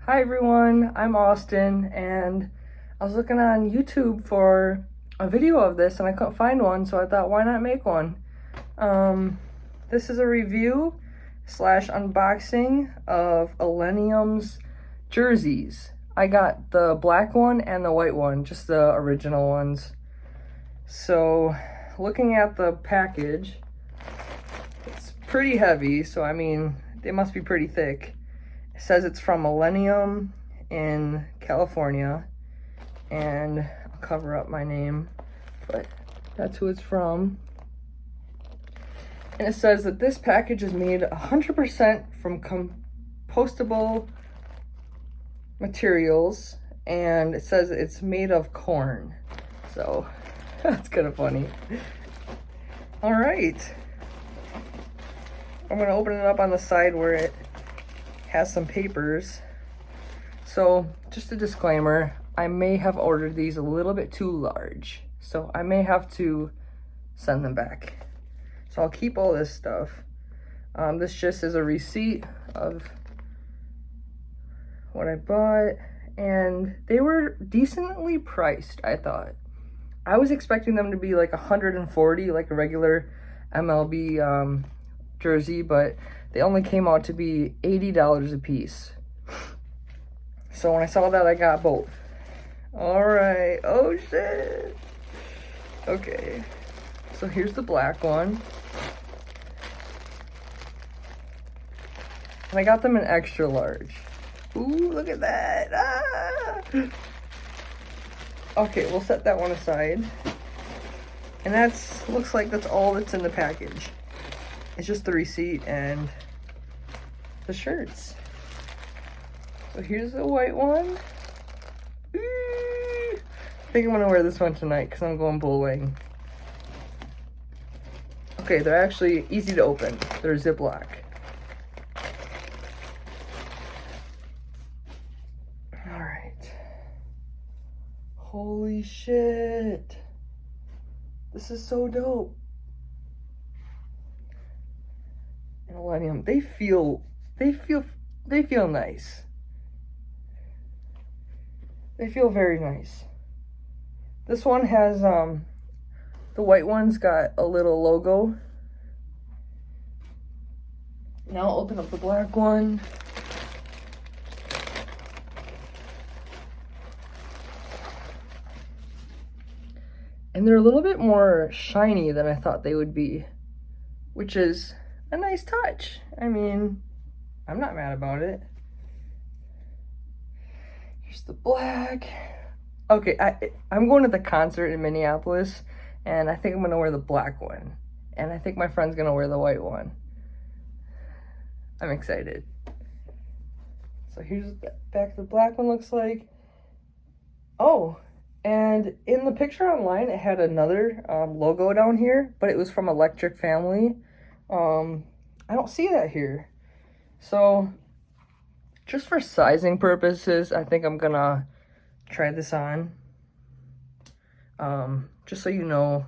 Hi everyone, I'm Austin, and I was looking on YouTube for a video of this and I couldn't find one, so I thought, why not make one? This is a review slash unboxing of ILLENIUM's jerseys. I got the black one and the white one, just the original ones. So, looking at the package, it's pretty heavy, so I mean, they must be pretty thick. It says it's from ILLENIUM in California, and I'll cover up my name, but that's who it's from. And it says that this package is made 100% from compostable materials, and it says it's made of corn. So that's kind of funny. All right. I'm gonna open it up on the side where it has some papers. So just a disclaimer, I may have ordered these a little bit too large, so I may have to send them back. So I'll keep all this stuff. This just is a receipt of what I bought, and they were decently priced, I thought. I was expecting them to be like 140, like a regular MLB jersey, but they only came out to be $80 a piece. So when I saw that, I got both. All right. Oh shit. Okay. So here's the black one. And I got them in extra large. Ooh, look at that. Ah! Okay, we'll set that one aside. And looks like that's all that's in the package. It's just the receipt and the shirts. So here's the white one. I think I'm gonna wear this one tonight because I'm going bullwing. Okay, they're actually easy to open. They're Ziploc. All right. Holy shit. This is so dope. And ILLENIUM, they feel nice. They feel very nice. This one has the white one's got a little logo. Now I'll open up the black one. And they're a little bit more shiny than I thought they would be, which is a nice touch. I mean, I'm not mad about it. Here's the black. Okay, I'm going to the concert in Minneapolis, and I think I'm gonna wear the black one. And I think my friend's gonna wear the white one. I'm excited. So here's the back of the black one looks like. Oh, and in the picture online, it had another logo down here, but it was from Electric Family. I don't see that here. So just for sizing purposes, I think I'm gonna try this on. Just so you know,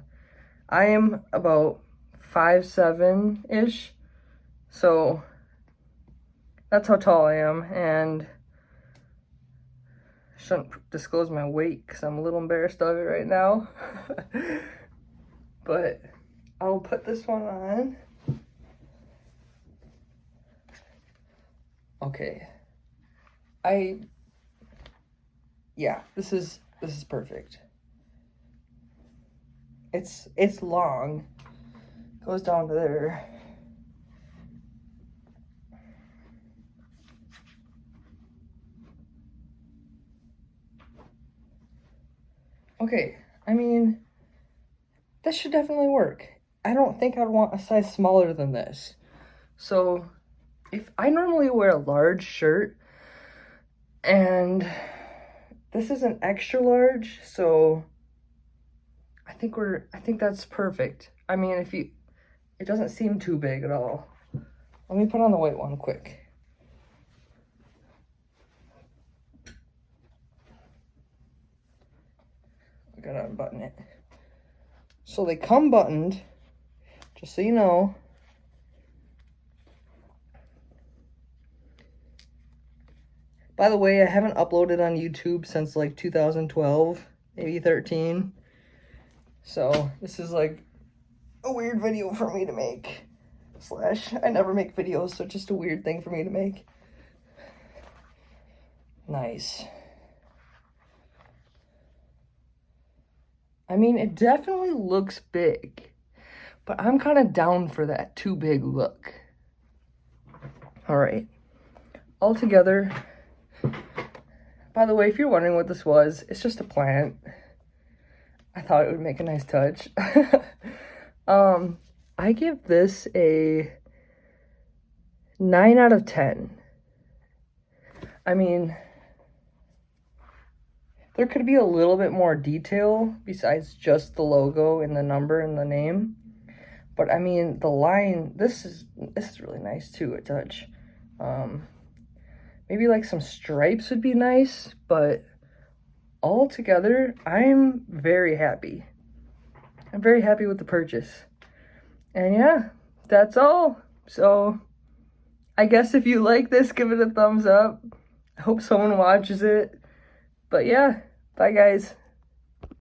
I am about 5'7" so that's how tall I am, and I shouldn't disclose my weight because I'm a little embarrassed of it right now. But I'll put this one on. Okay. Yeah, this is perfect. It's long. Goes down to there. Okay, I mean, this should definitely work. I don't think I'd want a size smaller than this. So if I normally wear a large shirt, and this is an extra large, so I think that's perfect. I mean, it doesn't seem too big at all. Let me put on the white one quick. I gotta unbutton it. So they come buttoned, just so you know. By the way, I haven't uploaded on YouTube since like 2012, maybe 13. So this is like a weird video for me to make. Slash, I never make videos, so it's just a weird thing for me to make. Nice. I mean, it definitely looks big, but I'm kind of down for that too big look. All right, all together. By the way, if you're wondering what this was, it's just a plant. I thought it would make a nice touch. I give this a 9 out of 10. I mean, there could be a little bit more detail besides just the logo and the number and the name. But I mean, the line, this is really nice too, a touch. Maybe like some stripes would be nice, but all together, I'm very happy. I'm very happy with the purchase. And yeah, that's all. So I guess if you like this, give it a thumbs up. I hope someone watches it. But yeah, bye guys.